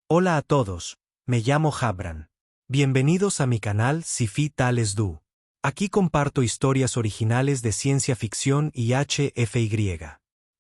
Hola a todos, me llamo Jabran. Bienvenidos a mi canal Sci-Fi Tales Do. Aquí comparto historias originales de ciencia ficción y HFY.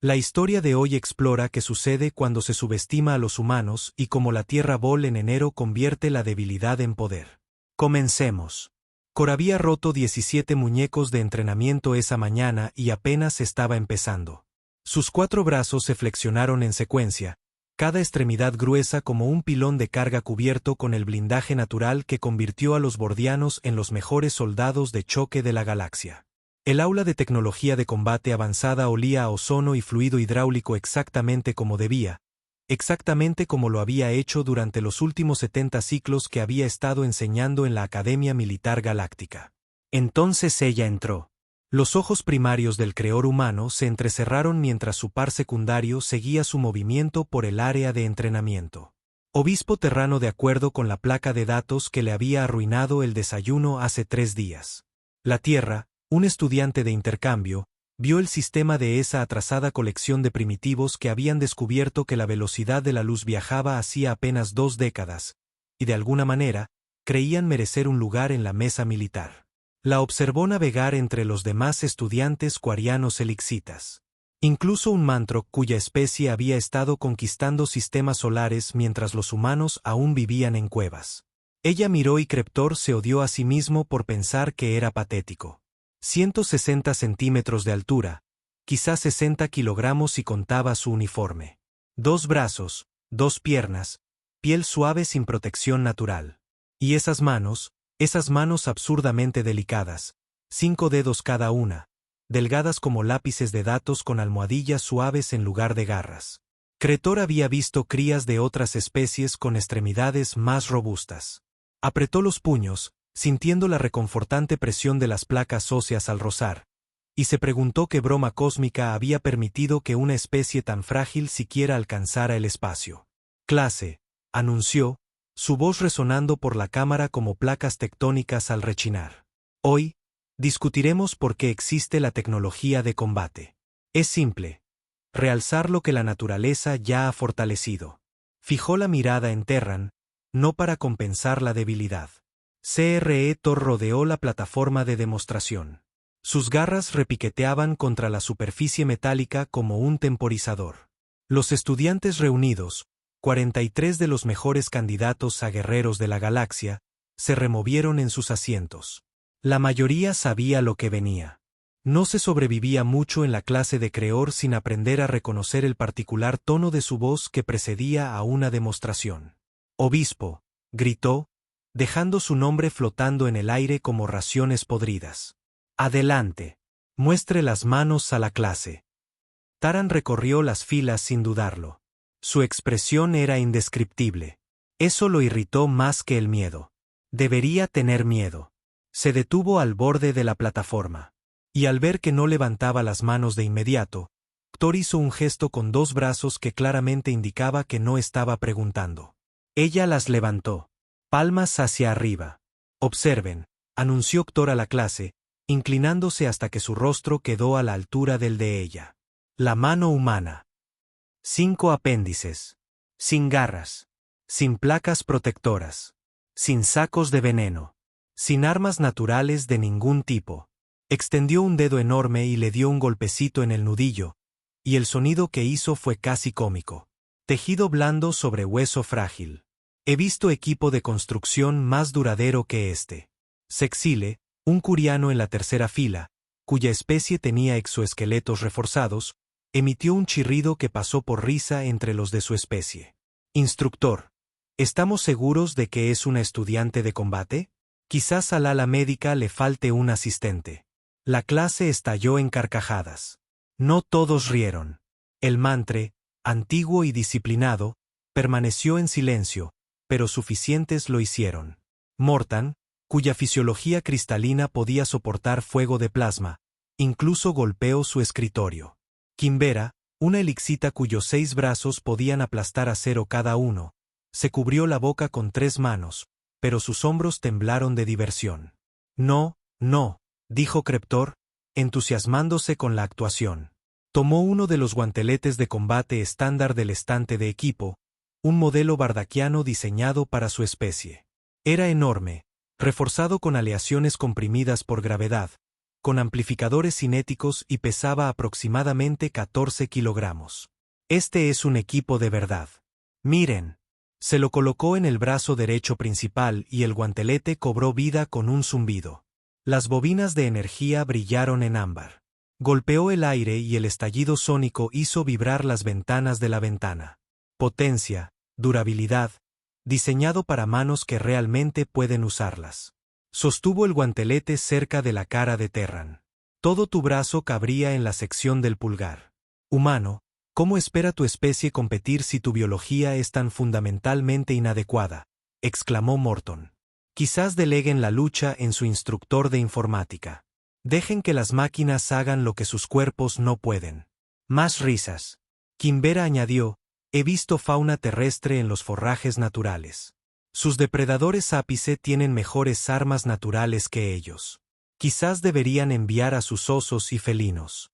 La historia de hoy explora qué sucede cuando se subestima a los humanos y cómo la Tierra Ball en enero convierte la debilidad en poder. Comencemos. Cor había roto 17 muñecos de entrenamiento esa mañana y apenas estaba empezando. Sus 4 brazos se flexionaron en secuencia, cada extremidad gruesa como un pilón de carga cubierto con el blindaje natural que convirtió a los bordianos en los mejores soldados de choque de la galaxia. El aula de tecnología de combate avanzada olía a ozono y fluido hidráulico exactamente como debía, exactamente como lo había hecho durante los últimos 70 ciclos que había estado enseñando en la Academia Militar Galáctica. Entonces ella entró. Los ojos primarios del creador humano se entrecerraron mientras su par secundario seguía su movimiento por el área de entrenamiento. Obispo Terrano, de acuerdo con la placa de datos que le había arruinado el desayuno hace 3 días. La Tierra, un estudiante de intercambio, vio el sistema de esa atrasada colección de primitivos que habían descubierto que la velocidad de la luz viajaba hacía apenas 2 décadas, y de alguna manera, creían merecer un lugar en la mesa militar. La observó navegar entre los demás estudiantes cuarianos elixitas. Incluso un mantroc cuya especie había estado conquistando sistemas solares mientras los humanos aún vivían en cuevas. Ella miró y Creptor se odió a sí mismo por pensar que era patético. 160 centímetros de altura, quizás 60 kilogramos si contaba su uniforme. 2 brazos, 2 piernas, piel suave sin protección natural. Y esas manos absurdamente delicadas, 5 dedos cada una, delgadas como lápices de datos con almohadillas suaves en lugar de garras. Creptor había visto crías de otras especies con extremidades más robustas. Apretó los puños, sintiendo la reconfortante presión de las placas óseas al rozar, y se preguntó qué broma cósmica había permitido que una especie tan frágil siquiera alcanzara el espacio. Clase, anunció, su voz resonando por la cámara como placas tectónicas al rechinar. Hoy, discutiremos por qué existe la tecnología de combate. Es simple. Realzar lo que la naturaleza ya ha fortalecido. Fijó la mirada en Terran, no para compensar la debilidad. Thor rodeó la plataforma de demostración. Sus garras repiqueteaban contra la superficie metálica como un temporizador. Los estudiantes reunidos, 43 de los mejores candidatos a guerreros de la galaxia, se removieron en sus asientos. La mayoría sabía lo que venía. No se sobrevivía mucho en la clase de creador sin aprender a reconocer el particular tono de su voz que precedía a una demostración. Obispo, gritó, dejando su nombre flotando en el aire como raciones podridas. Adelante. Muestre las manos a la clase. Taran recorrió las filas sin dudarlo. Su expresión era indescriptible. Eso lo irritó más que el miedo. Debería tener miedo. Se detuvo al borde de la plataforma. Y al ver que no levantaba las manos de inmediato, Thor hizo un gesto con 2 brazos que claramente indicaba que no estaba preguntando. Ella las levantó. Palmas hacia arriba. Observen, anunció Thor a la clase, inclinándose hasta que su rostro quedó a la altura del de ella. La mano humana. 5 apéndices. Sin garras. Sin placas protectoras. Sin sacos de veneno. Sin armas naturales de ningún tipo. Extendió un dedo enorme y le dio un golpecito en el nudillo, y el sonido que hizo fue casi cómico. Tejido blando sobre hueso frágil. He visto equipo de construcción más duradero que este. Sexile, un curiano en la tercera fila, cuya especie tenía exoesqueletos reforzados, emitió un chirrido que pasó por risa entre los de su especie. Instructor, ¿estamos seguros de que es una estudiante de combate? Quizás al ala médica le falte un asistente. La clase estalló en carcajadas. No todos rieron. El mantre, antiguo y disciplinado, permaneció en silencio, pero suficientes lo hicieron. Mortan, cuya fisiología cristalina podía soportar fuego de plasma, incluso golpeó su escritorio. Quimbera, una elixita cuyos 6 brazos podían aplastar acero cada uno, se cubrió la boca con 3 manos, pero sus hombros temblaron de diversión. No, dijo Creptor, entusiasmándose con la actuación. Tomó uno de los guanteletes de combate estándar del estante de equipo, un modelo bardaquiano diseñado para su especie. Era enorme, reforzado con aleaciones comprimidas por gravedad, con amplificadores cinéticos y pesaba aproximadamente 14 kilogramos. Este es un equipo de verdad. Miren. Se lo colocó en el brazo derecho principal y el guantelete cobró vida con un zumbido. Las bobinas de energía brillaron en ámbar. Golpeó el aire y el estallido sónico hizo vibrar las ventanas de la ventana. Potencia, durabilidad, diseñado para manos que realmente pueden usarlas. Sostuvo el guantelete cerca de la cara de Terran. Todo tu brazo cabría en la sección del pulgar. Humano, ¿cómo espera tu especie competir si tu biología es tan fundamentalmente inadecuada?, exclamó Morton. Quizás deleguen la lucha en su instructor de informática. Dejen que las máquinas hagan lo que sus cuerpos no pueden. Más risas. Quimbera añadió, he visto fauna terrestre en los forrajes naturales. Sus depredadores ápice tienen mejores armas naturales que ellos. Quizás deberían enviar a sus osos y felinos.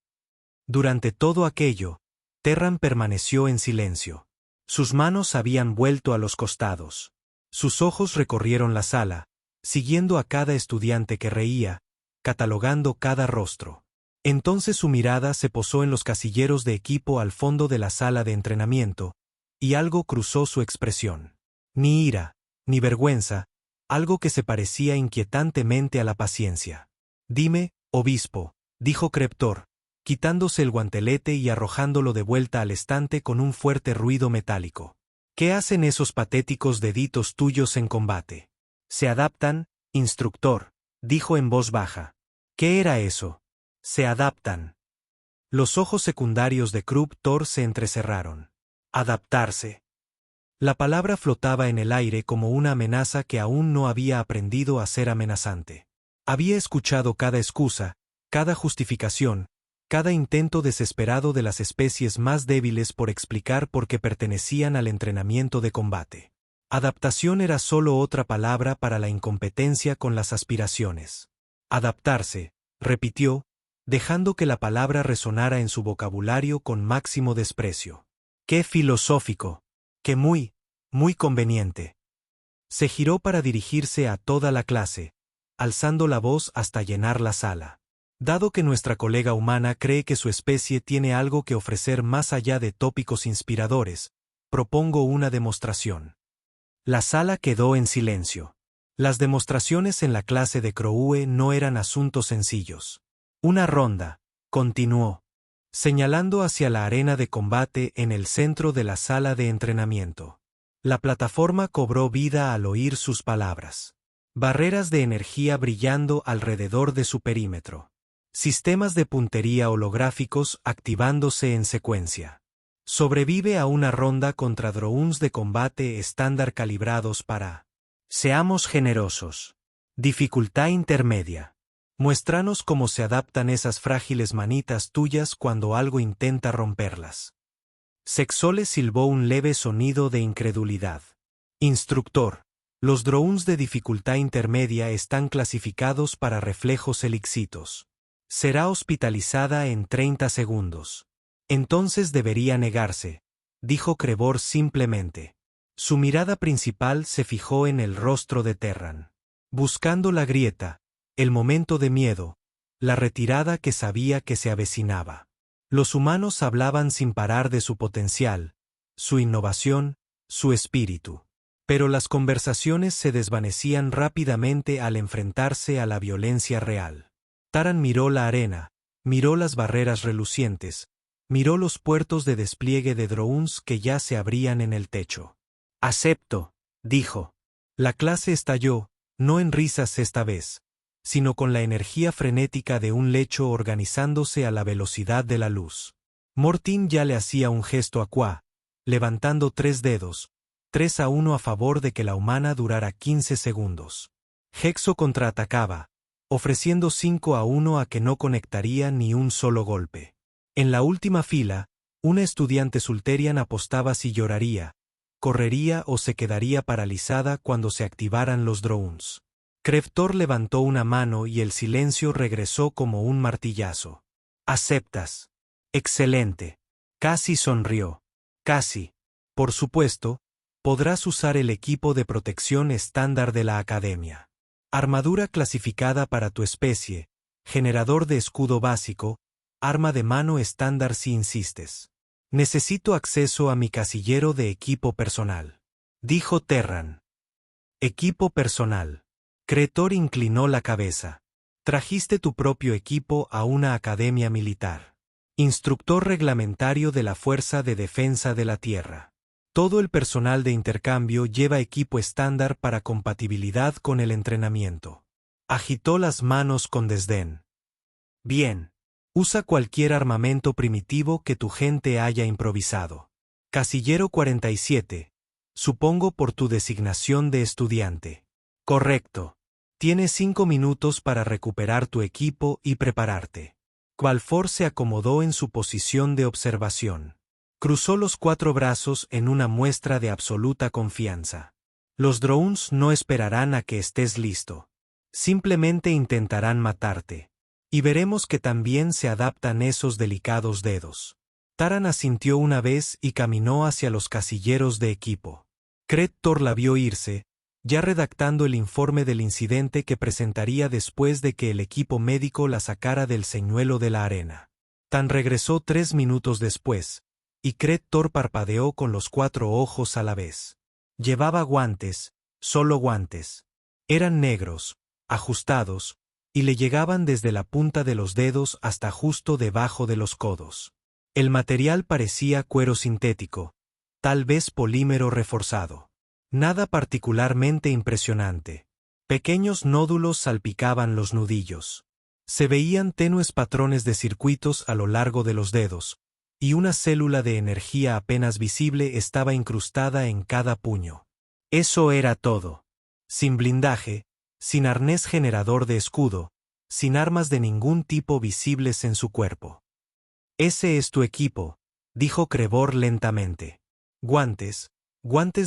Durante todo aquello, Terran permaneció en silencio. Sus manos habían vuelto a los costados. Sus ojos recorrieron la sala, siguiendo a cada estudiante que reía, catalogando cada rostro. Entonces su mirada se posó en los casilleros de equipo al fondo de la sala de entrenamiento, y algo cruzó su expresión. Ni ira, ni vergüenza, algo que se parecía inquietantemente a la paciencia. Dime, obispo, dijo Creptor, quitándose el guantelete y arrojándolo de vuelta al estante con un fuerte ruido metálico. ¿Qué hacen esos patéticos deditos tuyos en combate? Se adaptan, instructor, dijo en voz baja. ¿Qué era eso? Se adaptan. Los ojos secundarios de Creptor se entrecerraron. Adaptarse. La palabra flotaba en el aire como una amenaza que aún no había aprendido a ser amenazante. Había escuchado cada excusa, cada justificación, cada intento desesperado de las especies más débiles por explicar por qué pertenecían al entrenamiento de combate. Adaptación era solo otra palabra para la incompetencia con las aspiraciones. Adaptarse, repitió, dejando que la palabra resonara en su vocabulario con máximo desprecio. ¡Qué filosófico! ¡Qué muy conveniente! Se giró para dirigirse a toda la clase, alzando la voz hasta llenar la sala. Dado que nuestra colega humana cree que su especie tiene algo que ofrecer más allá de tópicos inspiradores, propongo una demostración. La sala quedó en silencio. Las demostraciones en la clase de Crowue no eran asuntos sencillos. Una ronda, continuó, señalando hacia la arena de combate en el centro de la sala de entrenamiento. La plataforma cobró vida al oír sus palabras. Barreras de energía brillando alrededor de su perímetro. Sistemas de puntería holográficos activándose en secuencia. Sobrevive a una ronda contra drones de combate estándar calibrados para... Seamos generosos. Dificultad intermedia. Muéstranos cómo se adaptan esas frágiles manitas tuyas cuando algo intenta romperlas. Sexole silbó un leve sonido de incredulidad. Instructor, los drones de dificultad intermedia están clasificados para reflejos elixitos. Será hospitalizada en 30 segundos. Entonces debería negarse, dijo Crevor simplemente. Su mirada principal se fijó en el rostro de Terran. Buscando la grieta, el momento de miedo, la retirada que sabía que se avecinaba. Los humanos hablaban sin parar de su potencial, su innovación, su espíritu. Pero las conversaciones se desvanecían rápidamente al enfrentarse a la violencia real. Taran miró la arena, miró las barreras relucientes, miró los puertos de despliegue de drones que ya se abrían en el techo. Acepto, dijo. La clase estalló, no en risas esta vez, sino con la energía frenética de un lecho organizándose a la velocidad de la luz. Mortin ya le hacía un gesto a Qua, levantando 3 dedos, 3-1 a favor de que la humana durara 15 segundos. Hexo contraatacaba, ofreciendo 5-1 a que no conectaría ni un solo golpe. En la última fila, una estudiante Sulterian apostaba si lloraría, correría o se quedaría paralizada cuando se activaran los drones. Creptor levantó una mano y el silencio regresó como un martillazo. ¿Aceptas? Excelente. Casi sonrió. Casi. Por supuesto, Podrás usar el equipo de protección estándar de la Academia. Armadura clasificada para tu especie, generador de escudo básico, arma de mano estándar si insistes. Necesito acceso a mi casillero de equipo personal, dijo Terran. Equipo personal. Cretor inclinó la cabeza. Trajiste tu propio equipo a una academia militar. Instructor reglamentario de la Fuerza de Defensa de la Tierra. Todo el personal de intercambio lleva equipo estándar para compatibilidad con el entrenamiento. Agitó las manos con desdén. Bien. Usa cualquier armamento primitivo que tu gente haya improvisado. Casillero 47. Supongo por tu designación de estudiante. Correcto. Tienes 5 minutos para recuperar tu equipo y prepararte. Qualfor se acomodó en su posición de observación. Cruzó los 4 brazos en una muestra de absoluta confianza. Los drones no esperarán a que estés listo. Simplemente intentarán matarte. Y veremos que también se adaptan esos delicados dedos. Taran asintió una vez y caminó hacia los casilleros de equipo. Cretor la vio irse, ya redactando el informe del incidente que presentaría después de que el equipo médico la sacara del señuelo de la arena. Tan regresó 3 minutos después, y Cretor parpadeó con los 4 ojos a la vez. Llevaba guantes, solo guantes. Eran negros, ajustados, y le llegaban desde la punta de los dedos hasta justo debajo de los codos. El material parecía cuero sintético, tal vez polímero reforzado. Nada particularmente impresionante. Pequeños nódulos salpicaban los nudillos. Se veían tenues patrones de circuitos a lo largo de los dedos, y una célula de energía apenas visible estaba incrustada en cada puño. Eso era todo. Sin blindaje, sin arnés generador de escudo, sin armas de ningún tipo visibles en su cuerpo. Ese es tu equipo, dijo Crevor lentamente. Guantes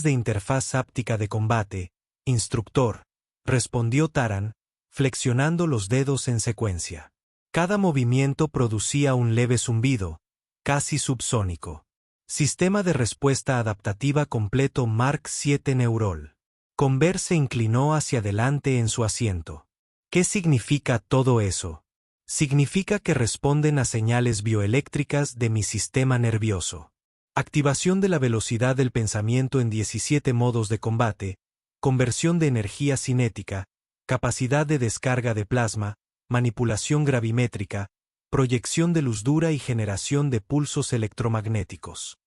de interfaz áptica de combate, instructor, respondió Taran, flexionando los dedos en secuencia. Cada movimiento producía un leve zumbido, casi subsónico. Sistema de respuesta adaptativa completo Mark 7 Neurol. Conver se inclinó hacia adelante en su asiento. ¿Qué significa todo eso? Significa que responden a señales bioeléctricas de mi sistema nervioso. Activación de la velocidad del pensamiento en 17 modos de combate, conversión de energía cinética, capacidad de descarga de plasma, manipulación gravimétrica, proyección de luz dura y generación de pulsos electromagnéticos.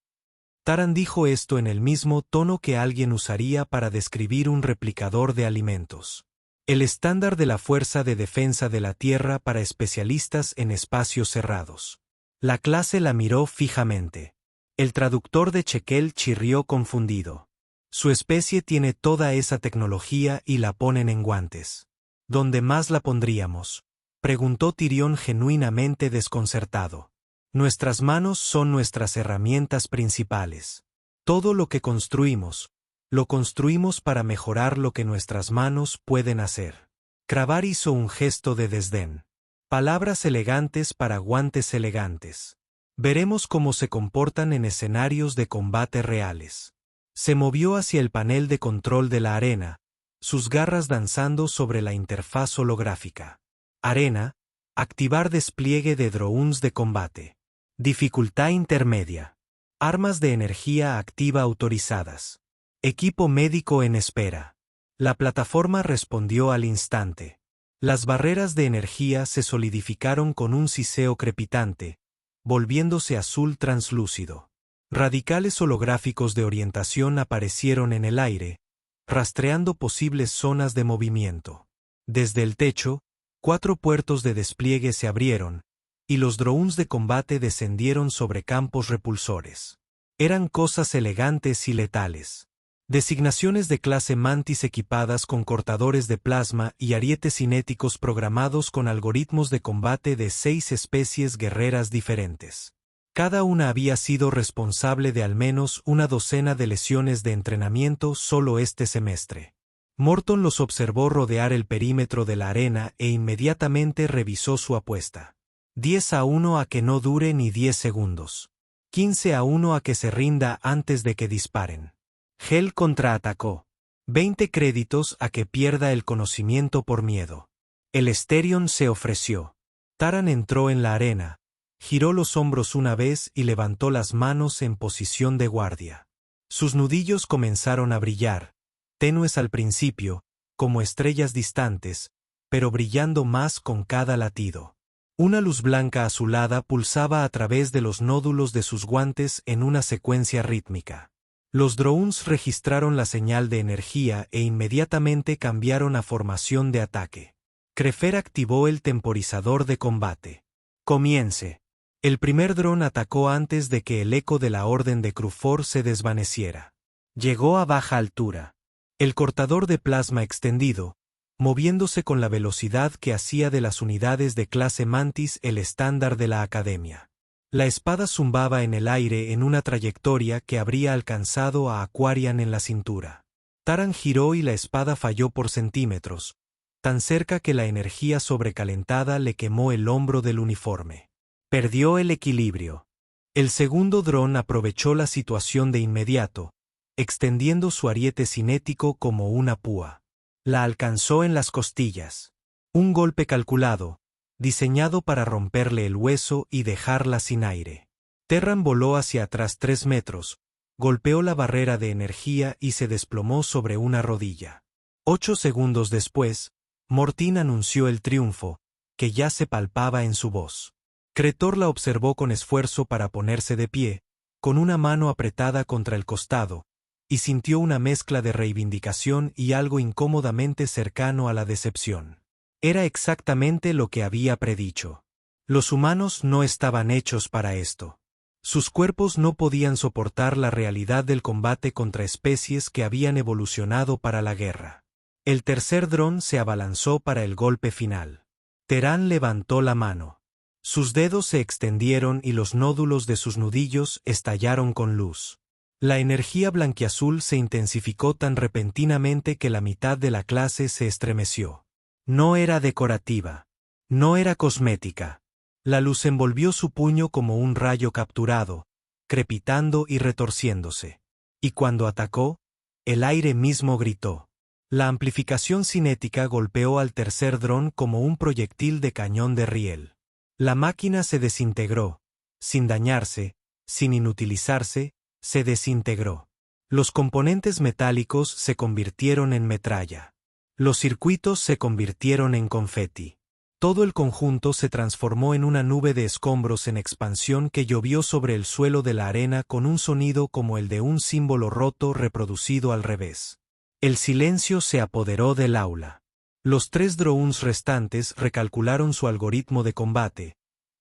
Taran dijo esto en el mismo tono que alguien usaría para describir un replicador de alimentos. El estándar de la Fuerza de Defensa de la Tierra para especialistas en espacios cerrados. La clase la miró fijamente. El traductor de Chekel chirrió confundido. Su especie tiene toda esa tecnología y la ponen en guantes. ¿Dónde más la pondríamos?, preguntó Tirión genuinamente desconcertado. Nuestras manos son nuestras herramientas principales. Todo lo que construimos, lo construimos para mejorar lo que nuestras manos pueden hacer. Cravar hizo un gesto de desdén. Palabras elegantes para guantes elegantes. Veremos cómo se comportan en escenarios de combate reales. Se movió hacia el panel de control de la arena, sus garras danzando sobre la interfaz holográfica. Arena, activar despliegue de drones de combate. Dificultad intermedia. Armas de energía activa autorizadas. Equipo médico en espera. La plataforma respondió al instante. Las barreras de energía se solidificaron con un siseo crepitante, volviéndose azul translúcido. Radicales holográficos de orientación aparecieron en el aire, rastreando posibles zonas de movimiento. Desde el techo, 4 puertos de despliegue se abrieron, y los drones de combate descendieron sobre campos repulsores. Eran cosas elegantes y letales. Designaciones de clase Mantis equipadas con cortadores de plasma y arietes cinéticos programados con algoritmos de combate de 6 especies guerreras diferentes. Cada una había sido responsable de al menos una docena de lesiones de entrenamiento solo este semestre. Morton los observó rodear el perímetro de la arena e inmediatamente revisó su apuesta. 10-1 a que no dure ni 10 segundos. 15-1 a que se rinda antes de que disparen. Hell contraatacó. 20 créditos a que pierda el conocimiento por miedo. El Esterion se ofreció. Taran entró en la arena, giró los hombros una vez y levantó las manos en posición de guardia. Sus nudillos comenzaron a brillar, tenues al principio, como estrellas distantes, pero brillando más con cada latido. Una luz blanca azulada pulsaba a través de los nódulos de sus guantes en una secuencia rítmica. Los drones registraron la señal de energía e inmediatamente cambiaron a formación de ataque. Krefer activó el temporizador de combate. Comience. El primer dron atacó antes de que el eco de la orden de Krufor se desvaneciera. Llegó a baja altura. El cortador de plasma extendido, moviéndose con la velocidad que hacía de las unidades de clase Mantis el estándar de la Academia. La espada zumbaba en el aire en una trayectoria que habría alcanzado a Aquarian en la cintura. Taran giró y la espada falló por centímetros, tan cerca que la energía sobrecalentada le quemó el hombro del uniforme. Perdió el equilibrio. El segundo dron aprovechó la situación de inmediato, extendiendo su ariete cinético como una púa. La alcanzó en las costillas. Un golpe calculado, diseñado para romperle el hueso y dejarla sin aire. Terran voló hacia atrás 3 metros, golpeó la barrera de energía y se desplomó sobre una rodilla. 8 segundos después, Mortín anunció el triunfo, que ya se palpaba en su voz. Kretor la observó con esfuerzo para ponerse de pie, con una mano apretada contra el costado, y sintió una mezcla de reivindicación y algo incómodamente cercano a la decepción. Era exactamente lo que había predicho. Los humanos no estaban hechos para esto. Sus cuerpos no podían soportar la realidad del combate contra especies que habían evolucionado para la guerra. El tercer dron se abalanzó para el golpe final. Terán levantó la mano. Sus dedos se extendieron y los nódulos de sus nudillos estallaron con luz. La energía blanquiazul se intensificó tan repentinamente que la mitad de la clase se estremeció. No era decorativa. No era cosmética. La luz envolvió su puño como un rayo capturado, crepitando y retorciéndose. Y cuando atacó, el aire mismo gritó. La amplificación cinética golpeó al tercer dron como un proyectil de cañón de riel. La máquina se desintegró, sin dañarse, sin inutilizarse, se desintegró. Los componentes metálicos se convirtieron en metralla. Los circuitos se convirtieron en confeti. Todo el conjunto se transformó en una nube de escombros en expansión que llovió sobre el suelo de la arena con un sonido como el de un símbolo roto reproducido al revés. El silencio se apoderó del aula. Los 3 drones restantes recalcularon su algoritmo de combate,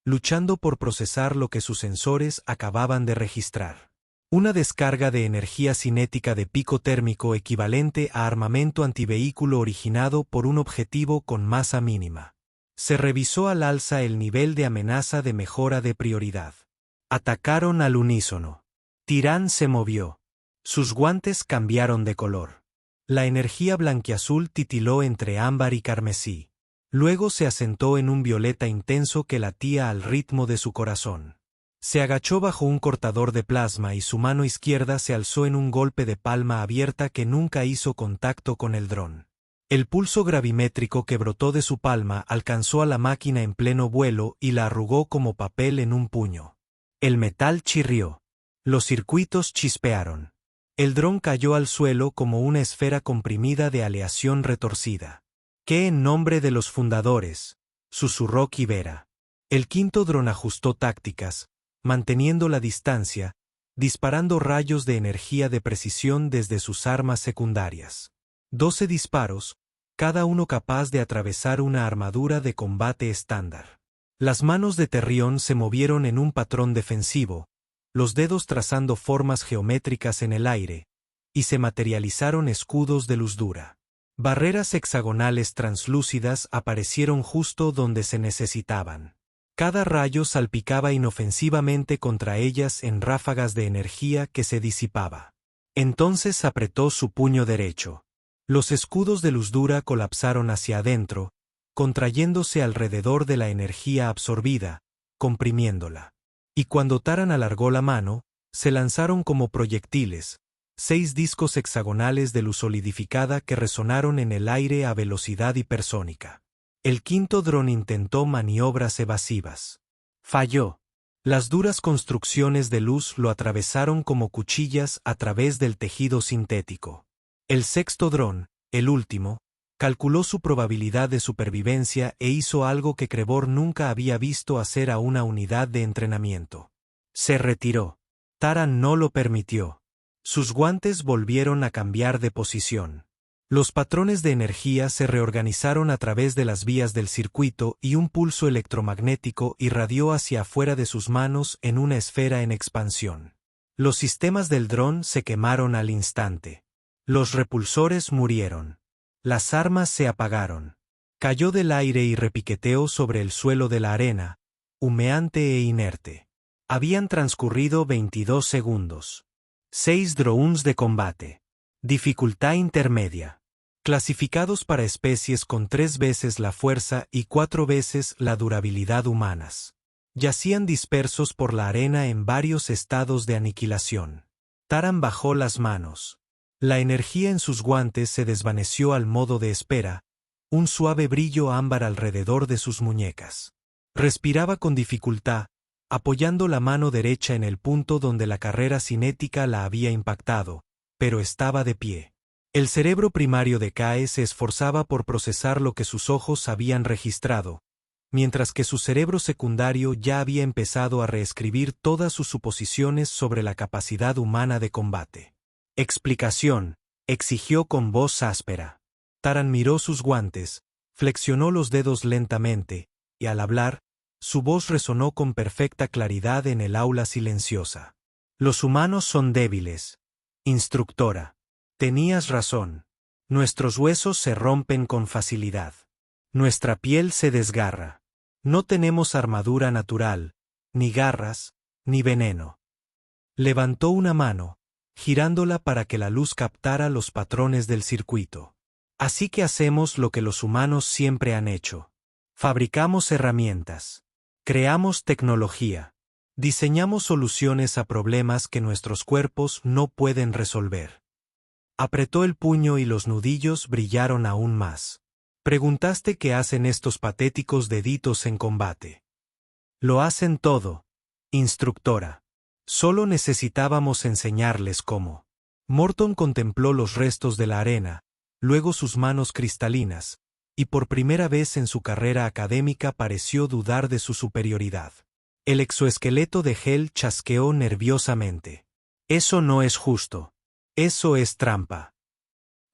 luchando por procesar lo que sus sensores acababan de registrar. Una descarga de energía cinética de pico térmico equivalente a armamento antivehículo originado por un objetivo con masa mínima. Se revisó al alza el nivel de amenaza de mejora de prioridad. Atacaron al unísono. Tirán se movió. Sus guantes cambiaron de color. La energía blanquiazul titiló entre ámbar y carmesí. Luego se asentó en un violeta intenso que latía al ritmo de su corazón. Se agachó bajo un cortador de plasma y su mano izquierda se alzó en un golpe de palma abierta que nunca hizo contacto con el dron. El pulso gravimétrico que brotó de su palma alcanzó a la máquina en pleno vuelo y la arrugó como papel en un puño. El metal chirrió. Los circuitos chispearon. El dron cayó al suelo como una esfera comprimida de aleación retorcida. «¿Qué en nombre de los fundadores?», susurró Kibera. El quinto dron ajustó tácticas, manteniendo la distancia, disparando rayos de energía de precisión desde sus armas secundarias. 12 disparos, cada uno capaz de atravesar una armadura de combate estándar. Las manos de Terrión se movieron en un patrón defensivo, los dedos trazando formas geométricas en el aire, y se materializaron escudos de luz dura. Barreras hexagonales translúcidas aparecieron justo donde se necesitaban. Cada rayo salpicaba inofensivamente contra ellas en ráfagas de energía que se disipaba. Entonces apretó su puño derecho. Los escudos de luz dura colapsaron hacia adentro, contrayéndose alrededor de la energía absorbida, comprimiéndola. Y cuando Taran alargó la mano, se lanzaron como proyectiles, 6 discos hexagonales de luz solidificada que resonaron en el aire a velocidad hipersónica. El quinto dron intentó maniobras evasivas. Falló. Las duras construcciones de luz lo atravesaron como cuchillas a través del tejido sintético. El sexto dron, el último, calculó su probabilidad de supervivencia e hizo algo que Crevor nunca había visto hacer a una unidad de entrenamiento. Se retiró. Taran no lo permitió. Sus guantes volvieron a cambiar de posición. Los patrones de energía se reorganizaron a través de las vías del circuito y un pulso electromagnético irradió hacia afuera de sus manos en una esfera en expansión. Los sistemas del dron se quemaron al instante. Los repulsores murieron. Las armas se apagaron. Cayó del aire y repiqueteó sobre el suelo de la arena, humeante e inerte. Habían transcurrido 22 segundos. 6 drones de combate. Dificultad intermedia. Clasificados para especies con 3 veces la fuerza y 4 veces la durabilidad humanas. Yacían dispersos por la arena en varios estados de aniquilación. Taran bajó las manos. La energía en sus guantes se desvaneció al modo de espera, un suave brillo ámbar alrededor de sus muñecas. Respiraba con dificultad, apoyando la mano derecha en el punto donde la carrera cinética la había impactado, pero estaba de pie. El cerebro primario de Kae se esforzaba por procesar lo que sus ojos habían registrado, mientras que su cerebro secundario ya había empezado a reescribir todas sus suposiciones sobre la capacidad humana de combate. Explicación, exigió con voz áspera. Taran miró sus guantes, flexionó los dedos lentamente, y al hablar, su voz resonó con perfecta claridad en el aula silenciosa. Los humanos son débiles. Instructora. Tenías razón. Nuestros huesos se rompen con facilidad. Nuestra piel se desgarra. No tenemos armadura natural, ni garras, ni veneno. Levantó una mano, girándola para que la luz captara los patrones del circuito. Así que hacemos lo que los humanos siempre han hecho. Fabricamos herramientas. Creamos tecnología. Diseñamos soluciones a problemas que nuestros cuerpos no pueden resolver. Apretó el puño y los nudillos brillaron aún más. Preguntaste qué hacen estos patéticos deditos en combate. Lo hacen todo, instructora. Solo necesitábamos enseñarles cómo. Morton contempló los restos de la arena, luego sus manos cristalinas, y por primera vez en su carrera académica pareció dudar de su superioridad. El exoesqueleto de Hel chasqueó nerviosamente. Eso no es justo. Eso es trampa.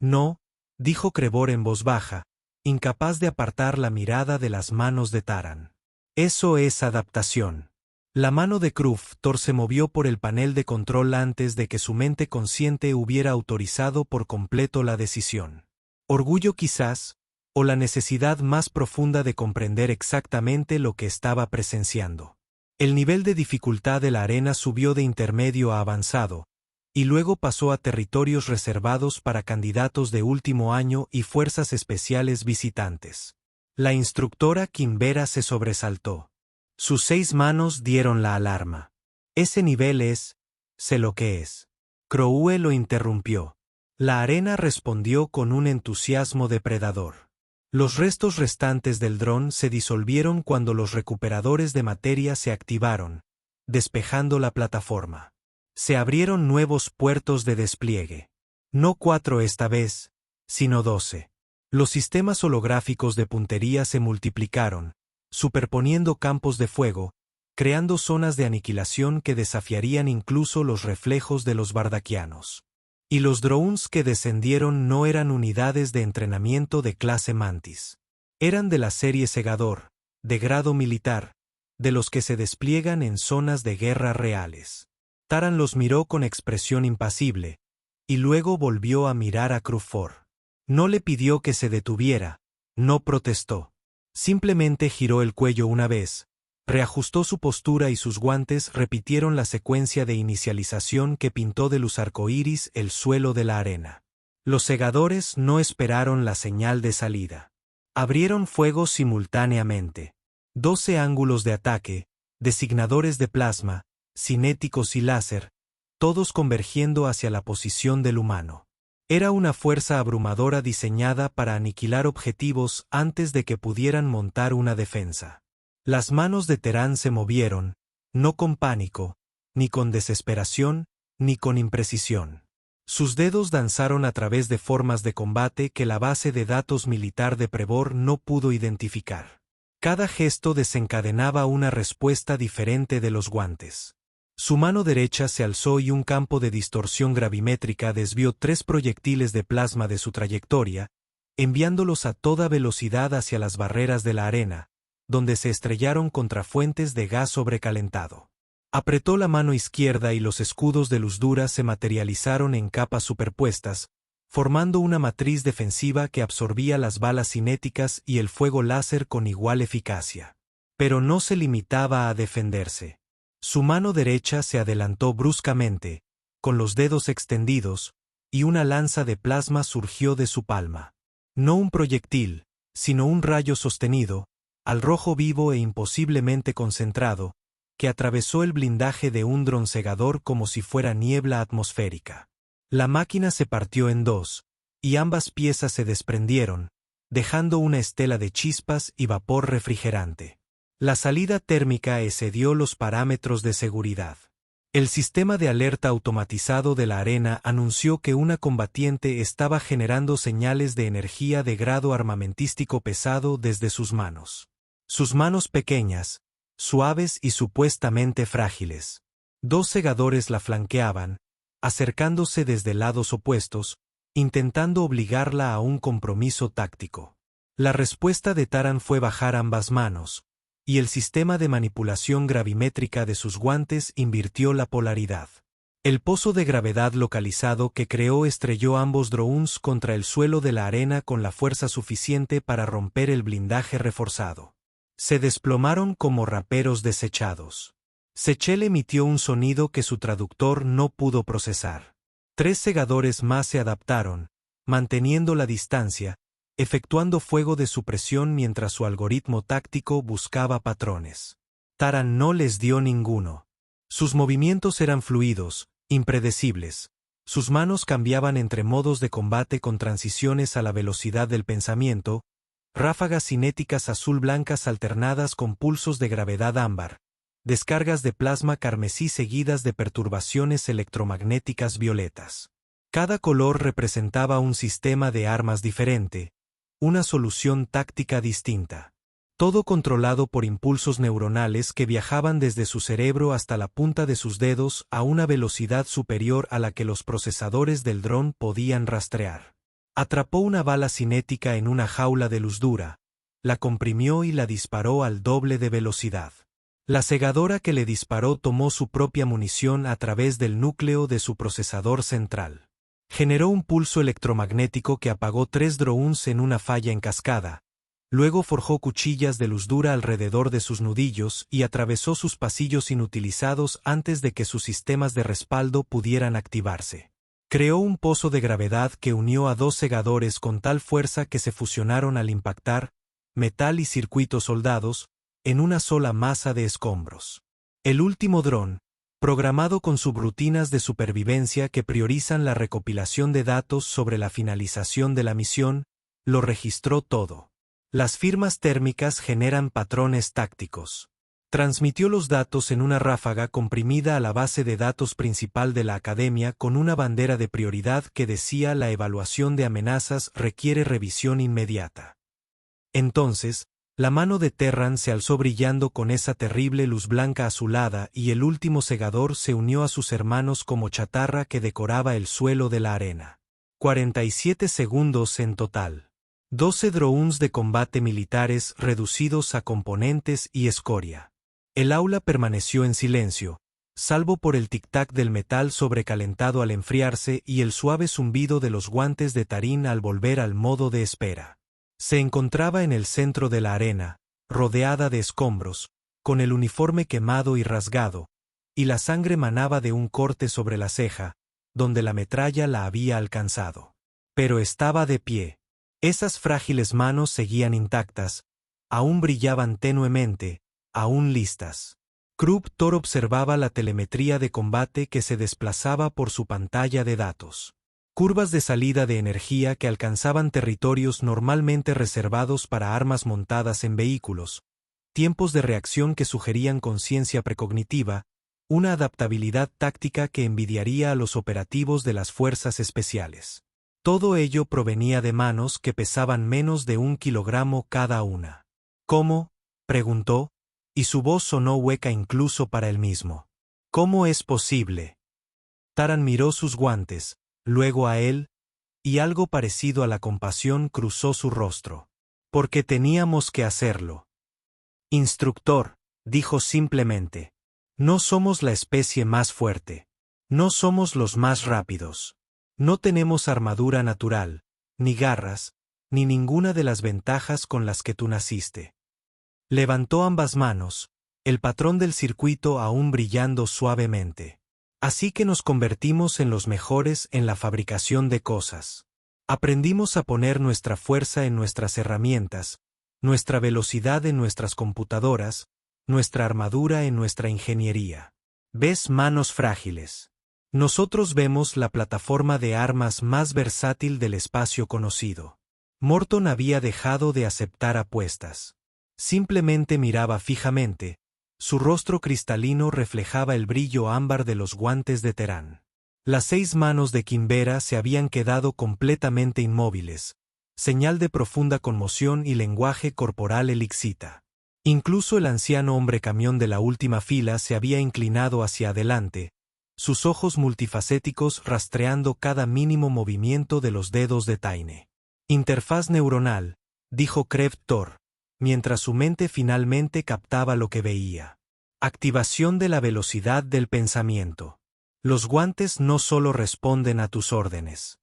No, dijo Crevor en voz baja, incapaz de apartar la mirada de las manos de Taran. Eso es adaptación. La mano de Cruftor se movió por el panel de control antes de que su mente consciente hubiera autorizado por completo la decisión. Orgullo quizás, o la necesidad más profunda de comprender exactamente lo que estaba presenciando. El nivel de dificultad de la arena subió de intermedio a avanzado, y luego pasó a territorios reservados para candidatos de último año y fuerzas especiales visitantes. La instructora Kimbera se sobresaltó. Sus 6 manos dieron la alarma. Ese nivel es, sé lo que es. Crowell lo interrumpió. La arena respondió con un entusiasmo depredador. Los restos restantes del dron se disolvieron cuando los recuperadores de materia se activaron, despejando la plataforma. Se abrieron nuevos puertos de despliegue. No 4 esta vez, sino 12. Los sistemas holográficos de puntería se multiplicaron, superponiendo campos de fuego, creando zonas de aniquilación que desafiarían incluso los reflejos de los bardaquianos. Y los drones que descendieron no eran unidades de entrenamiento de clase Mantis. Eran de la serie Segador, de grado militar, de los que se despliegan en zonas de guerra reales. Taran los miró con expresión impasible, y luego volvió a mirar a Cruftor. No le pidió que se detuviera, no protestó. Simplemente giró el cuello una vez, reajustó su postura y sus guantes repitieron la secuencia de inicialización que pintó de luz arcoíris el suelo de la arena. Los segadores no esperaron la señal de salida. Abrieron fuego simultáneamente. 12 ángulos de ataque, designadores de plasma, cinéticos y láser, todos convergiendo hacia la posición del humano. Era una fuerza abrumadora diseñada para aniquilar objetivos antes de que pudieran montar una defensa. Las manos de Terán se movieron, no con pánico, ni con desesperación, ni con imprecisión. Sus dedos danzaron a través de formas de combate que la base de datos militar de Prevor no pudo identificar. Cada gesto desencadenaba una respuesta diferente de los guantes. Su mano derecha se alzó y un campo de distorsión gravimétrica desvió 3 proyectiles de plasma de su trayectoria, enviándolos a toda velocidad hacia las barreras de la arena, donde se estrellaron contra fuentes de gas sobrecalentado. Apretó la mano izquierda y los escudos de luz dura se materializaron en capas superpuestas, formando una matriz defensiva que absorbía las balas cinéticas y el fuego láser con igual eficacia. Pero no se limitaba a defenderse. Su mano derecha se adelantó bruscamente, con los dedos extendidos, y una lanza de plasma surgió de su palma. No un proyectil, sino un rayo sostenido, al rojo vivo e imposiblemente concentrado, que atravesó el blindaje de un dron segador como si fuera niebla atmosférica. La máquina se partió en 2, y ambas piezas se desprendieron, dejando una estela de chispas y vapor refrigerante. La salida térmica excedió los parámetros de seguridad. El sistema de alerta automatizado de la arena anunció que una combatiente estaba generando señales de energía de grado armamentístico pesado desde sus manos. Sus manos pequeñas, suaves y supuestamente frágiles. 2 segadores la flanqueaban, acercándose desde lados opuestos, intentando obligarla a un compromiso táctico. La respuesta de Taran fue bajar ambas manos, y el sistema de manipulación gravimétrica de sus guantes invirtió la polaridad. El pozo de gravedad localizado que creó estrelló ambos drones contra el suelo de la arena con la fuerza suficiente para romper el blindaje reforzado. Se desplomaron como raperos desechados. Sechel emitió un sonido que su traductor no pudo procesar. 3 segadores más se adaptaron, manteniendo la distancia, efectuando fuego de supresión mientras su algoritmo táctico buscaba patrones. Taran no les dio ninguno. Sus movimientos eran fluidos, impredecibles. Sus manos cambiaban entre modos de combate con transiciones a la velocidad del pensamiento, ráfagas cinéticas azul-blancas alternadas con pulsos de gravedad ámbar, descargas de plasma carmesí seguidas de perturbaciones electromagnéticas violetas. Cada color representaba un sistema de armas diferente, una solución táctica distinta. Todo controlado por impulsos neuronales que viajaban desde su cerebro hasta la punta de sus dedos a una velocidad superior a la que los procesadores del dron podían rastrear. Atrapó una bala cinética en una jaula de luz dura, la comprimió y la disparó al doble de velocidad. La segadora que le disparó tomó su propia munición a través del núcleo de su procesador central. Generó un pulso electromagnético que apagó 3 drones en una falla en cascada. Luego forjó cuchillas de luz dura alrededor de sus nudillos y atravesó sus pasillos inutilizados antes de que sus sistemas de respaldo pudieran activarse. Creó un pozo de gravedad que unió a 2 segadores con tal fuerza que se fusionaron al impactar, metal y circuitos soldados, en una sola masa de escombros. El último dron, programado con subrutinas de supervivencia que priorizan la recopilación de datos sobre la finalización de la misión, lo registró todo. Las firmas térmicas generan patrones tácticos. Transmitió los datos en una ráfaga comprimida a la base de datos principal de la Academia con una bandera de prioridad que decía: la evaluación de amenazas requiere revisión inmediata. Entonces, la mano de Terran se alzó brillando con esa terrible luz blanca azulada y el último segador se unió a sus hermanos como chatarra que decoraba el suelo de la arena. 47 segundos en total. 12 drones de combate militares reducidos a componentes y escoria. El aula permaneció en silencio, salvo por el tic-tac del metal sobrecalentado al enfriarse y el suave zumbido de los guantes de Tarín al volver al modo de espera. Se encontraba en el centro de la arena, rodeada de escombros, con el uniforme quemado y rasgado, y la sangre manaba de un corte sobre la ceja, donde la metralla la había alcanzado. Pero estaba de pie. Esas frágiles manos seguían intactas, aún brillaban tenuemente, aún listas. Krupp Thor observaba la telemetría de combate que se desplazaba por su pantalla de datos. Curvas de salida de energía que alcanzaban territorios normalmente reservados para armas montadas en vehículos, tiempos de reacción que sugerían conciencia precognitiva, una adaptabilidad táctica que envidiaría a los operativos de las fuerzas especiales. Todo ello provenía de manos que pesaban menos de 1 kilogramo cada una. ¿Cómo?, preguntó, y su voz sonó hueca incluso para él mismo. ¿Cómo es posible? Taran miró sus guantes, luego a él, y algo parecido a la compasión cruzó su rostro. Porque teníamos que hacerlo. Instructor, dijo simplemente. No somos la especie más fuerte. No somos los más rápidos. No tenemos armadura natural, ni garras, ni ninguna de las ventajas con las que tú naciste. Levantó ambas manos, el patrón del circuito aún brillando suavemente. Así que nos convertimos en los mejores en la fabricación de cosas. Aprendimos a poner nuestra fuerza en nuestras herramientas, nuestra velocidad en nuestras computadoras, nuestra armadura en nuestra ingeniería. ¿Ves manos frágiles? Nosotros vemos la plataforma de armas más versátil del espacio conocido. Morton había dejado de aceptar apuestas. Simplemente miraba fijamente. Su rostro cristalino reflejaba el brillo ámbar de los guantes de Terán. Las 6 manos de Quimbera se habían quedado completamente inmóviles, señal de profunda conmoción y lenguaje corporal elixita. Incluso el anciano hombre camión de la última fila se había inclinado hacia adelante, sus ojos multifacéticos rastreando cada mínimo movimiento de los dedos de Taine. Interfaz neuronal, dijo Krupp Thor, mientras su mente finalmente captaba lo que veía. Activación de la velocidad del pensamiento. Los guantes no solo responden a tus órdenes.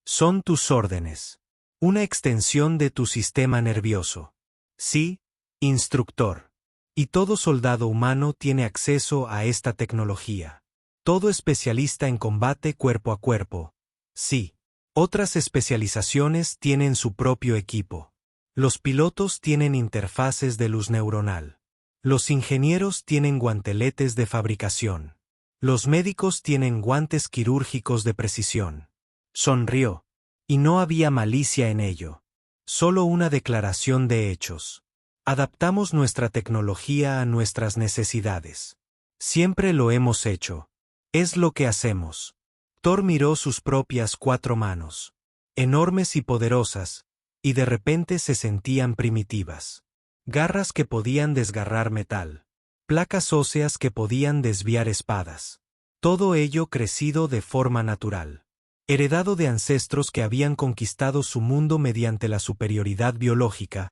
Son tus órdenes. Una extensión de tu sistema nervioso. Sí, instructor. Y todo soldado humano tiene acceso a esta tecnología. Todo especialista en combate cuerpo a cuerpo. Sí. Otras especializaciones tienen su propio equipo. Los pilotos tienen interfaces de luz neuronal. Los ingenieros tienen guanteletes de fabricación. Los médicos tienen guantes quirúrgicos de precisión. Sonrió. Y no había malicia en ello. Solo una declaración de hechos. Adaptamos nuestra tecnología a nuestras necesidades. Siempre lo hemos hecho. Es lo que hacemos. Thor miró sus propias 4 manos. Enormes y poderosas, y de repente se sentían primitivas. Garras que podían desgarrar metal. Placas óseas que podían desviar espadas. Todo ello crecido de forma natural. Heredado de ancestros que habían conquistado su mundo mediante la superioridad biológica,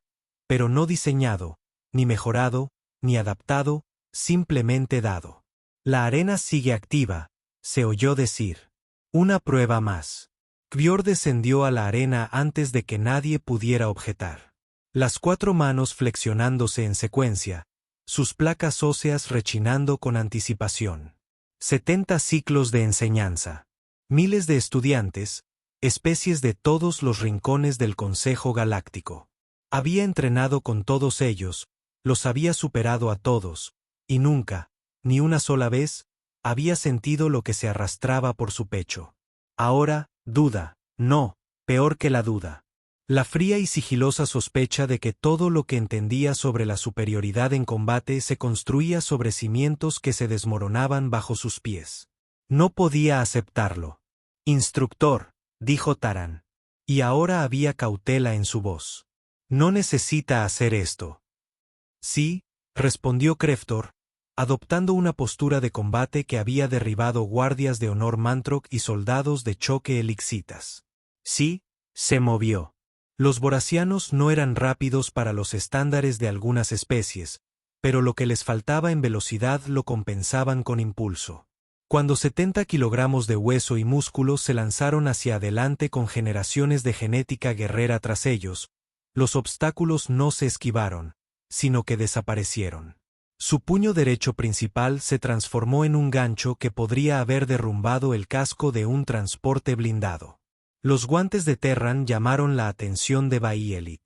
pero no diseñado, ni mejorado, ni adaptado, simplemente dado. La arena sigue activa, se oyó decir. Una prueba más. Kvior descendió a la arena antes de que nadie pudiera objetar. Las 4 manos flexionándose en secuencia, sus placas óseas rechinando con anticipación. 70 ciclos de enseñanza. Miles de estudiantes, especies de todos los rincones del Consejo Galáctico. Había entrenado con todos ellos, los había superado a todos, y nunca, ni una sola vez, había sentido lo que se arrastraba por su pecho. Ahora, duda, no, peor que la duda. La fría y sigilosa sospecha de que todo lo que entendía sobre la superioridad en combate se construía sobre cimientos que se desmoronaban bajo sus pies. No podía aceptarlo. Instructor, dijo Taran. Y ahora había cautela en su voz. No necesita hacer esto. Sí, respondió Krupp Thor, adoptando una postura de combate que había derribado guardias de honor Mantrock y soldados de choque elixitas. Sí, se movió. Los boracianos no eran rápidos para los estándares de algunas especies, pero lo que les faltaba en velocidad lo compensaban con impulso. Cuando 70 kilogramos de hueso y músculo se lanzaron hacia adelante con generaciones de genética guerrera tras ellos, los obstáculos no se esquivaron, sino que desaparecieron. Su puño derecho principal se transformó en un gancho que podría haber derrumbado el casco de un transporte blindado. Los guantes de Terran llamaron la atención de Baielit.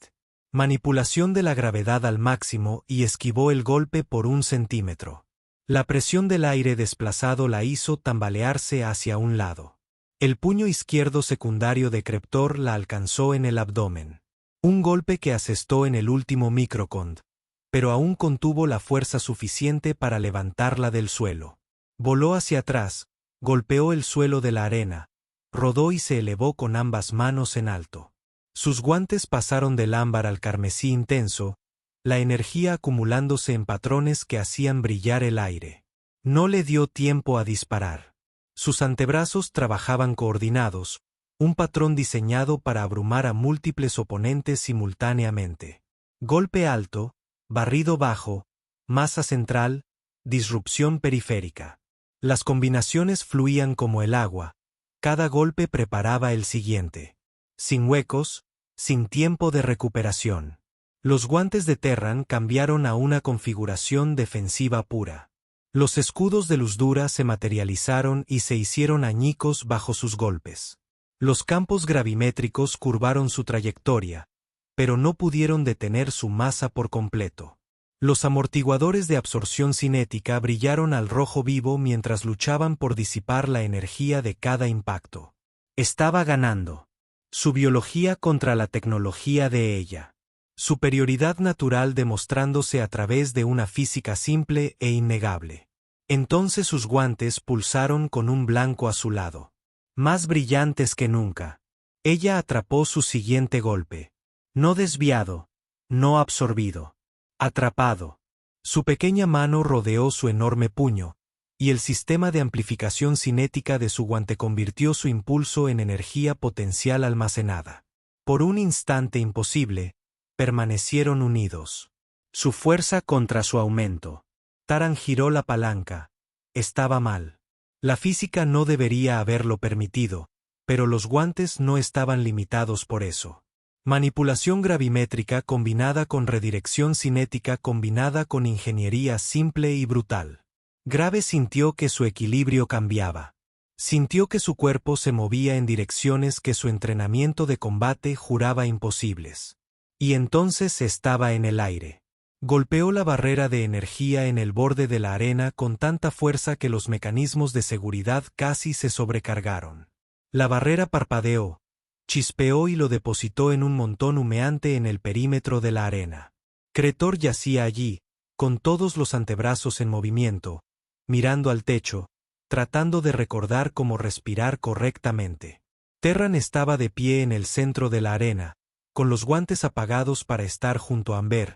Manipulación de la gravedad al máximo y esquivó el golpe por 1 centímetro. La presión del aire desplazado la hizo tambalearse hacia un lado. El puño izquierdo secundario de Creptor la alcanzó en el abdomen. Un golpe que asestó en el último microcond, pero aún contuvo la fuerza suficiente para levantarla del suelo. Voló hacia atrás, golpeó el suelo de la arena, rodó y se elevó con ambas manos en alto. Sus guantes pasaron del ámbar al carmesí intenso, la energía acumulándose en patrones que hacían brillar el aire. No le dio tiempo a disparar. Sus antebrazos trabajaban coordinados, un patrón diseñado para abrumar a múltiples oponentes simultáneamente. Golpe alto, barrido bajo, masa central, disrupción periférica. Las combinaciones fluían como el agua, cada golpe preparaba el siguiente. Sin huecos, sin tiempo de recuperación. Los guantes de Terran cambiaron a una configuración defensiva pura. Los escudos de luz dura se materializaron y se hicieron añicos bajo sus golpes. Los campos gravimétricos curvaron su trayectoria, pero no pudieron detener su masa por completo. Los amortiguadores de absorción cinética brillaron al rojo vivo mientras luchaban por disipar la energía de cada impacto. Estaba ganando. Su biología contra la tecnología de ella. Superioridad natural demostrándose a través de una física simple e innegable. Entonces sus guantes pulsaron con un blanco azulado. Más brillantes que nunca. Ella atrapó su siguiente golpe. No desviado, no absorbido. Atrapado. Su pequeña mano rodeó su enorme puño, y el sistema de amplificación cinética de su guante convirtió su impulso en energía potencial almacenada. Por un instante imposible, permanecieron unidos. Su fuerza contra su aumento. Taran giró la palanca. Estaba mal. La física no debería haberlo permitido, pero los guantes no estaban limitados por eso. Manipulación gravimétrica combinada con redirección cinética combinada con ingeniería simple y brutal. Grave sintió que su equilibrio cambiaba. Sintió que su cuerpo se movía en direcciones que su entrenamiento de combate juraba imposibles. Y entonces estaba en el aire. Golpeó la barrera de energía en el borde de la arena con tanta fuerza que los mecanismos de seguridad casi se sobrecargaron. La barrera parpadeó, chispeó y lo depositó en un montón humeante en el perímetro de la arena. Creptor yacía allí, con todos los antebrazos en movimiento, mirando al techo, tratando de recordar cómo respirar correctamente. Terran estaba de pie en el centro de la arena, con los guantes apagados para estar junto a Amber,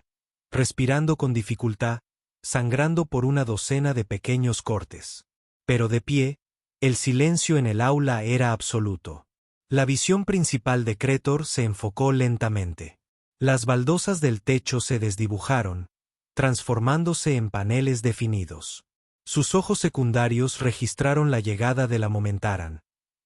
respirando con dificultad, sangrando por una docena de pequeños cortes. Pero de pie, el silencio en el aula era absoluto. La visión principal de Creptor se enfocó lentamente. Las baldosas del techo se desdibujaron, transformándose en paneles definidos. Sus ojos secundarios registraron la llegada de la Momentaran.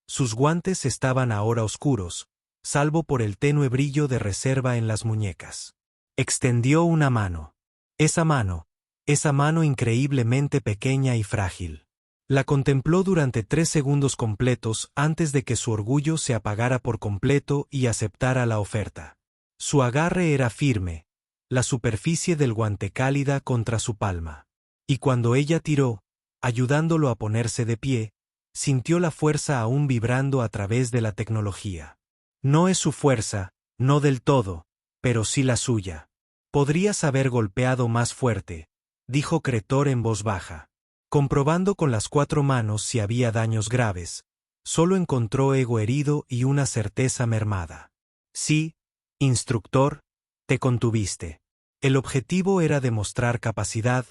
Sus guantes estaban ahora oscuros, salvo por el tenue brillo de reserva en las muñecas. Extendió una mano. Esa mano increíblemente pequeña y frágil. La contempló durante 3 segundos completos antes de que su orgullo se apagara por completo y aceptara la oferta. Su agarre era firme, la superficie del guante cálida contra su palma. Y cuando ella tiró, ayudándolo a ponerse de pie, sintió la fuerza aún vibrando a través de la tecnología. No es su fuerza, no del todo, pero sí la suya. Podrías haber golpeado más fuerte, dijo Creptor en voz baja. Comprobando con las 4 manos si había daños graves, solo encontró ego herido y una certeza mermada. Sí, instructor, te contuviste. El objetivo era demostrar capacidad,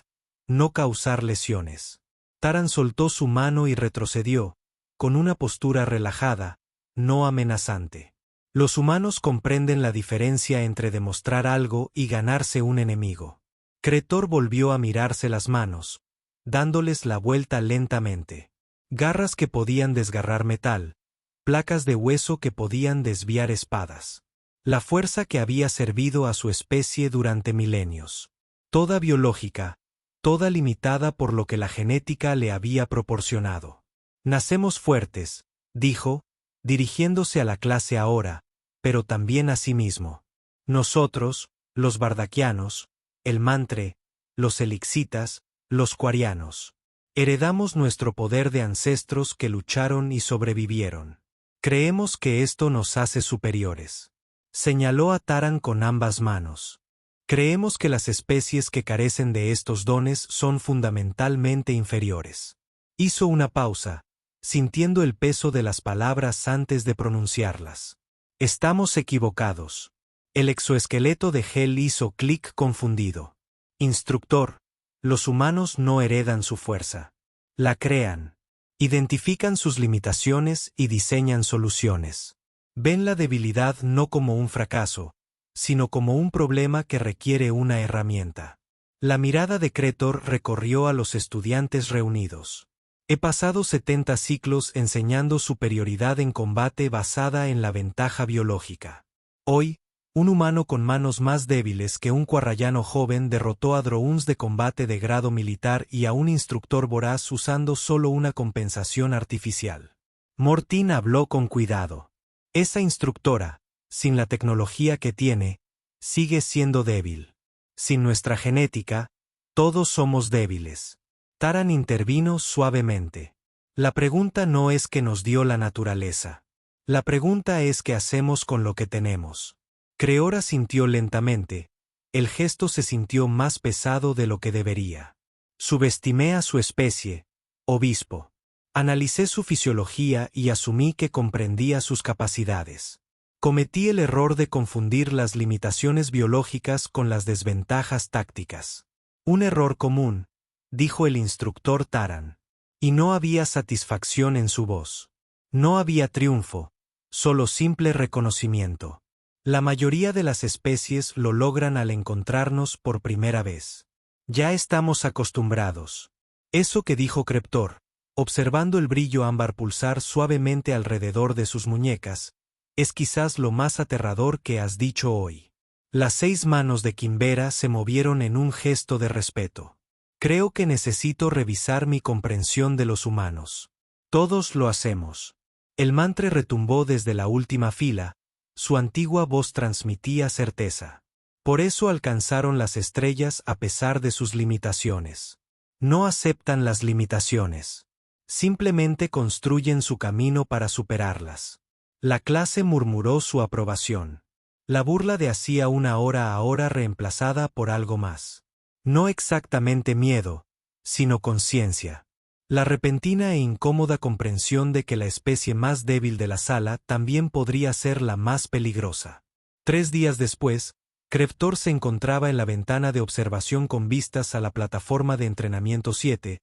no causar lesiones. Taran soltó su mano y retrocedió, con una postura relajada, no amenazante. Los humanos comprenden la diferencia entre demostrar algo y ganarse un enemigo. Creptor volvió a mirarse las manos, dándoles la vuelta lentamente. Garras que podían desgarrar metal, placas de hueso que podían desviar espadas. La fuerza que había servido a su especie durante milenios. Toda biológica, toda limitada por lo que la genética le había proporcionado. Nacemos fuertes, dijo, dirigiéndose a la clase ahora, pero también a sí mismo. Nosotros, los bardaquianos, el mantre, los elixitas, Los quarianos. Heredamos nuestro poder de ancestros que lucharon y sobrevivieron. Creemos que esto nos hace superiores. Señaló a Taran con ambas manos. Creemos que las especies que carecen de estos dones son fundamentalmente inferiores. Hizo una pausa, sintiendo el peso de las palabras antes de pronunciarlas. Estamos equivocados. El exoesqueleto de Hel hizo clic confundido. Instructor, los humanos no heredan su fuerza. La crean. Identifican sus limitaciones y diseñan soluciones. Ven la debilidad no como un fracaso, sino como un problema que requiere una herramienta. La mirada de Cretor recorrió a los estudiantes reunidos. He pasado 70 ciclos enseñando superioridad en combate basada en la ventaja biológica. Hoy, un humano con manos más débiles que un cuarrayano joven derrotó a drones de combate de grado militar y a un instructor voraz usando solo una compensación artificial. Mortin habló con cuidado. Esa instructora, sin la tecnología que tiene, sigue siendo débil. Sin nuestra genética, todos somos débiles. Taran intervino suavemente. La pregunta no es qué nos dio la naturaleza. La pregunta es qué hacemos con lo que tenemos. Creora sintió lentamente. El gesto se sintió más pesado de lo que debería. Subestimé a su especie, obispo. Analicé su fisiología y asumí que comprendía sus capacidades. Cometí el error de confundir las limitaciones biológicas con las desventajas tácticas. Un error común, dijo el instructor Taran. Y no había satisfacción en su voz. No había triunfo, solo simple reconocimiento. La mayoría de las especies lo logran al encontrarnos por primera vez. Ya estamos acostumbrados. Eso que dijo Cretor, observando el brillo ámbar pulsar suavemente alrededor de sus muñecas, es quizás lo más aterrador que has dicho hoy. Las 6 manos de Quimbera se movieron en un gesto de respeto. Creo que necesito revisar mi comprensión de los humanos. Todos lo hacemos. El mantre retumbó desde la última fila, su antigua voz transmitía certeza. Por eso alcanzaron las estrellas a pesar de sus limitaciones. No aceptan las limitaciones. Simplemente construyen su camino para superarlas. La clase murmuró su aprobación. La burla de hacía una hora ahora reemplazada por algo más. No exactamente miedo, sino conciencia. La repentina e incómoda comprensión de que la especie más débil de la sala también podría ser la más peligrosa. 3 días después, Cretor se encontraba en la ventana de observación con vistas a la plataforma de entrenamiento 7,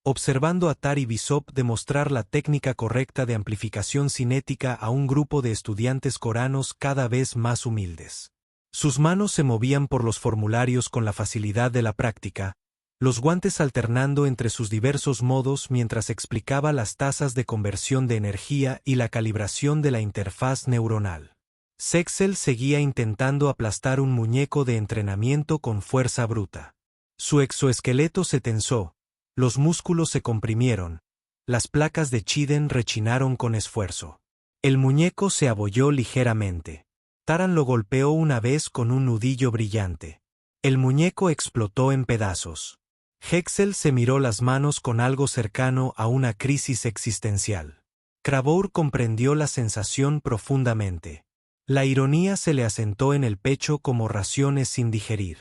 observando a Tar y Bishop demostrar la técnica correcta de amplificación cinética a un grupo de estudiantes coranos cada vez más humildes. Sus manos se movían por los formularios con la facilidad de la práctica, los guantes alternando entre sus diversos modos mientras explicaba las tasas de conversión de energía y la calibración de la interfaz neuronal. Sexel seguía intentando aplastar un muñeco de entrenamiento con fuerza bruta. Su exoesqueleto se tensó, los músculos se comprimieron, las placas de Chiden rechinaron con esfuerzo. El muñeco se abolló ligeramente. Taran lo golpeó una vez con un nudillo brillante. El muñeco explotó en pedazos. Hexel se miró las manos con algo cercano a una crisis existencial. Kravour comprendió la sensación profundamente. La ironía se le asentó en el pecho como raciones sin digerir.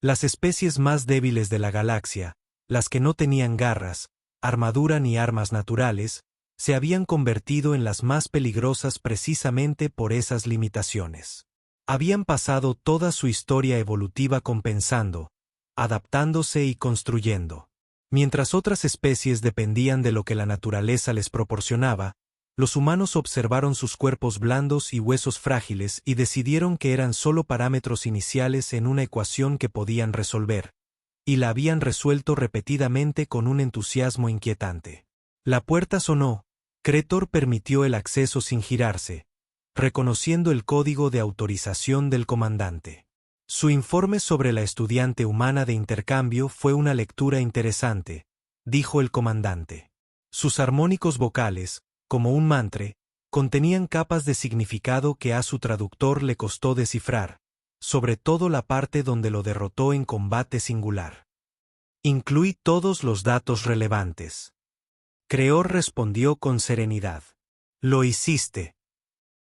Las especies más débiles de la galaxia, las que no tenían garras, armadura ni armas naturales, se habían convertido en las más peligrosas precisamente por esas limitaciones. Habían pasado toda su historia evolutiva compensando, adaptándose y construyendo. Mientras otras especies dependían de lo que la naturaleza les proporcionaba, los humanos observaron sus cuerpos blandos y huesos frágiles y decidieron que eran solo parámetros iniciales en una ecuación que podían resolver, y la habían resuelto repetidamente con un entusiasmo inquietante. La puerta sonó. Cretor permitió el acceso sin girarse, reconociendo el código de autorización del comandante. Su informe sobre la estudiante humana de intercambio fue una lectura interesante, dijo el comandante. Sus armónicos vocales, como un mantre, contenían capas de significado que a su traductor le costó descifrar, sobre todo la parte donde lo derrotó en combate singular. Incluí todos los datos relevantes. Creor respondió con serenidad. Lo hiciste.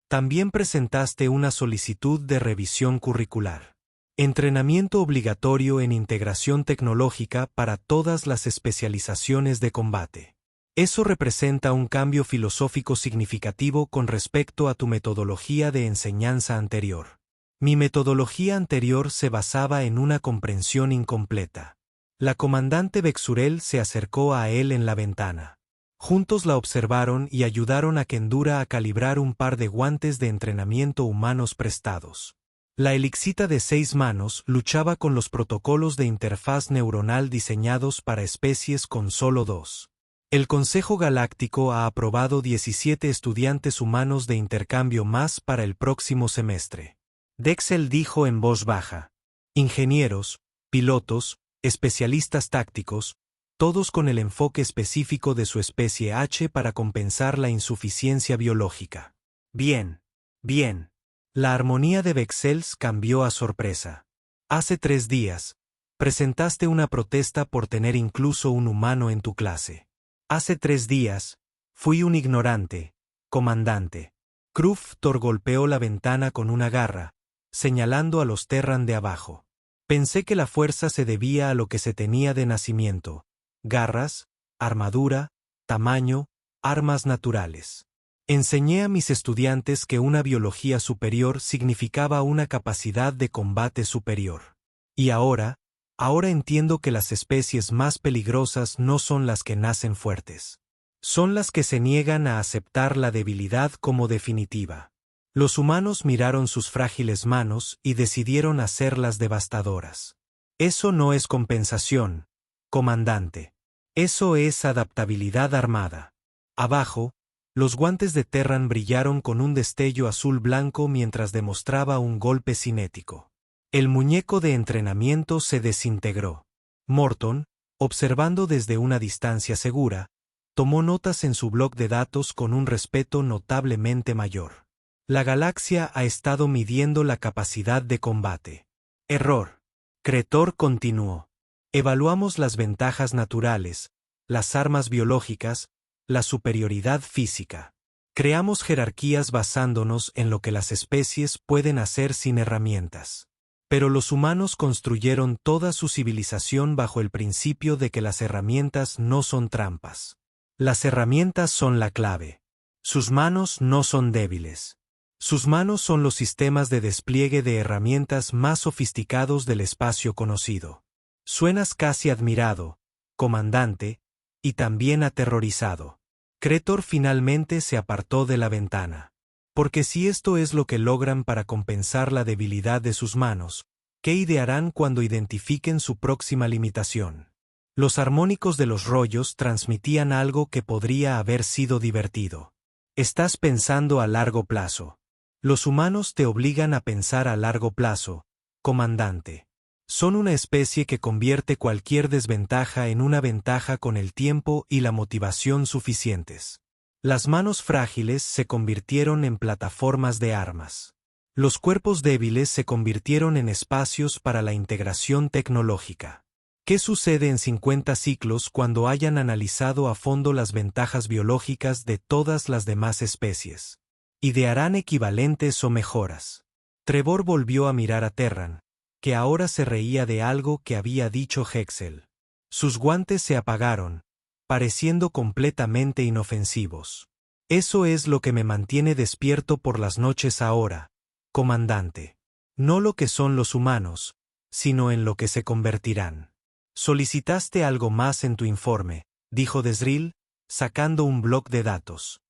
También presentaste una solicitud de revisión curricular. Entrenamiento obligatorio en integración tecnológica para todas las especializaciones de combate. Eso representa un cambio filosófico significativo con respecto a tu metodología de enseñanza anterior. Mi metodología anterior se basaba en una comprensión incompleta. La comandante Bexurel se acercó a él en la ventana. Juntos la observaron y ayudaron a Kendura a calibrar un par de guantes de entrenamiento humanos prestados. La elixita de 6 manos luchaba con los protocolos de interfaz neuronal diseñados para especies con solo 2. El Consejo Galáctico ha aprobado 17 estudiantes humanos de intercambio más para el próximo semestre. Dexel dijo en voz baja. Ingenieros, pilotos, especialistas tácticos, todos con el enfoque específico de su especie H para compensar la insuficiencia biológica. Bien. Bien. La armonía de Bexels cambió a sorpresa. Hace 3 días, presentaste una protesta por tener incluso un humano en tu clase. Hace 3 días, fui un ignorante, comandante. Kruftor golpeó la ventana con una garra, señalando a los Terran de abajo. Pensé que la fuerza se debía a lo que se tenía de nacimiento: garras, armadura, tamaño, armas naturales. Enseñé a mis estudiantes que una biología superior significaba una capacidad de combate superior. Y ahora entiendo que las especies más peligrosas no son las que nacen fuertes. Son las que se niegan a aceptar la debilidad como definitiva. Los humanos miraron sus frágiles manos y decidieron hacerlas devastadoras. Eso no es compensación, comandante. Eso es adaptabilidad armada. Abajo, los guantes de Terran brillaron con un destello azul-blanco mientras demostraba un golpe cinético. El muñeco de entrenamiento se desintegró. Morton, observando desde una distancia segura, tomó notas en su bloc de datos con un respeto notablemente mayor. La galaxia ha estado midiendo la capacidad de combate. Error. Cretor continuó. Evaluamos las ventajas naturales, las armas biológicas, la superioridad física. Creamos jerarquías basándonos en lo que las especies pueden hacer sin herramientas. Pero los humanos construyeron toda su civilización bajo el principio de que las herramientas no son trampas. Las herramientas son la clave. Sus manos no son débiles. Sus manos son los sistemas de despliegue de herramientas más sofisticados del espacio conocido. Suenas casi admirado, comandante, y también aterrorizado. Cretor finalmente se apartó de la ventana. Porque si esto es lo que logran para compensar la debilidad de sus manos, ¿qué idearán cuando identifiquen su próxima limitación? Los armónicos de los rollos transmitían algo que podría haber sido divertido. Estás pensando a largo plazo. Los humanos te obligan a pensar a largo plazo, comandante. Son una especie que convierte cualquier desventaja en una ventaja con el tiempo y la motivación suficientes. Las manos frágiles se convirtieron en plataformas de armas. Los cuerpos débiles se convirtieron en espacios para la integración tecnológica. ¿Qué sucede en 50 ciclos cuando hayan analizado a fondo las ventajas biológicas de todas las demás especies? Idearán equivalentes o mejoras. Trevor volvió a mirar a Terran, que ahora se reía de algo que había dicho Hexel. Sus guantes se apagaron, pareciendo completamente inofensivos. Eso es lo que me mantiene despierto por las noches ahora, comandante. No lo que son los humanos, sino en lo que se convertirán. Solicitaste algo más en tu informe, dijo Desril, sacando un bloc de datos.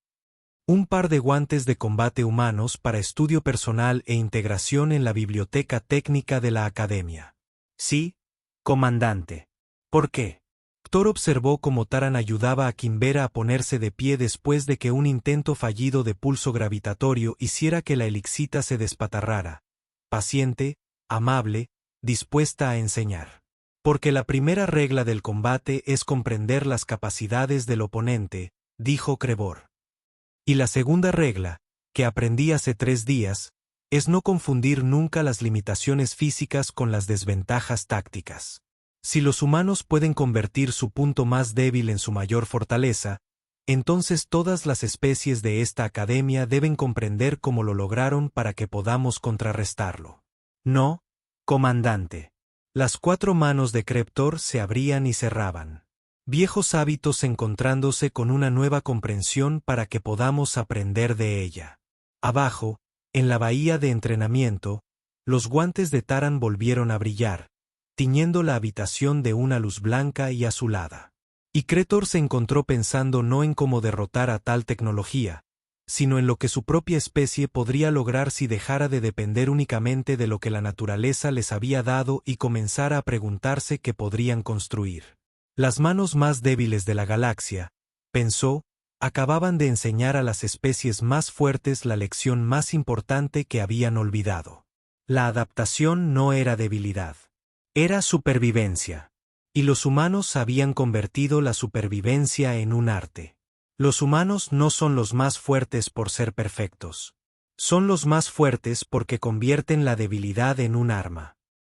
Un par de guantes de combate humanos para estudio personal e integración en la biblioteca técnica de la Academia. Sí, comandante. ¿Por qué? Thor observó cómo Taran ayudaba a Kimbera a ponerse de pie después de que un intento fallido de pulso gravitatorio hiciera que la elixita se despatarrara. Paciente, amable, dispuesta a enseñar. Porque la primera regla del combate es comprender las capacidades del oponente, dijo Crevor. Y la segunda regla, que aprendí hace 3 días, es no confundir nunca las limitaciones físicas con las desventajas tácticas. Si los humanos pueden convertir su punto más débil en su mayor fortaleza, entonces todas las especies de esta academia deben comprender cómo lo lograron para que podamos contrarrestarlo. No, comandante. Las 4 manos de Kreptor se abrían y cerraban. Viejos hábitos encontrándose con una nueva comprensión para que podamos aprender de ella. Abajo, en la bahía de entrenamiento, los guantes de Taran volvieron a brillar, tiñendo la habitación de una luz blanca y azulada. Y Kreptor se encontró pensando no en cómo derrotar a tal tecnología, sino en lo que su propia especie podría lograr si dejara de depender únicamente de lo que la naturaleza les había dado y comenzara a preguntarse qué podrían construir. Las manos más débiles de la galaxia, pensó, acababan de enseñar a las especies más fuertes la lección más importante que habían olvidado. La adaptación no era debilidad. Era supervivencia. Y los humanos habían convertido la supervivencia en un arte. Los humanos no son los más fuertes por ser perfectos. Son los más fuertes porque convierten la debilidad en un arma.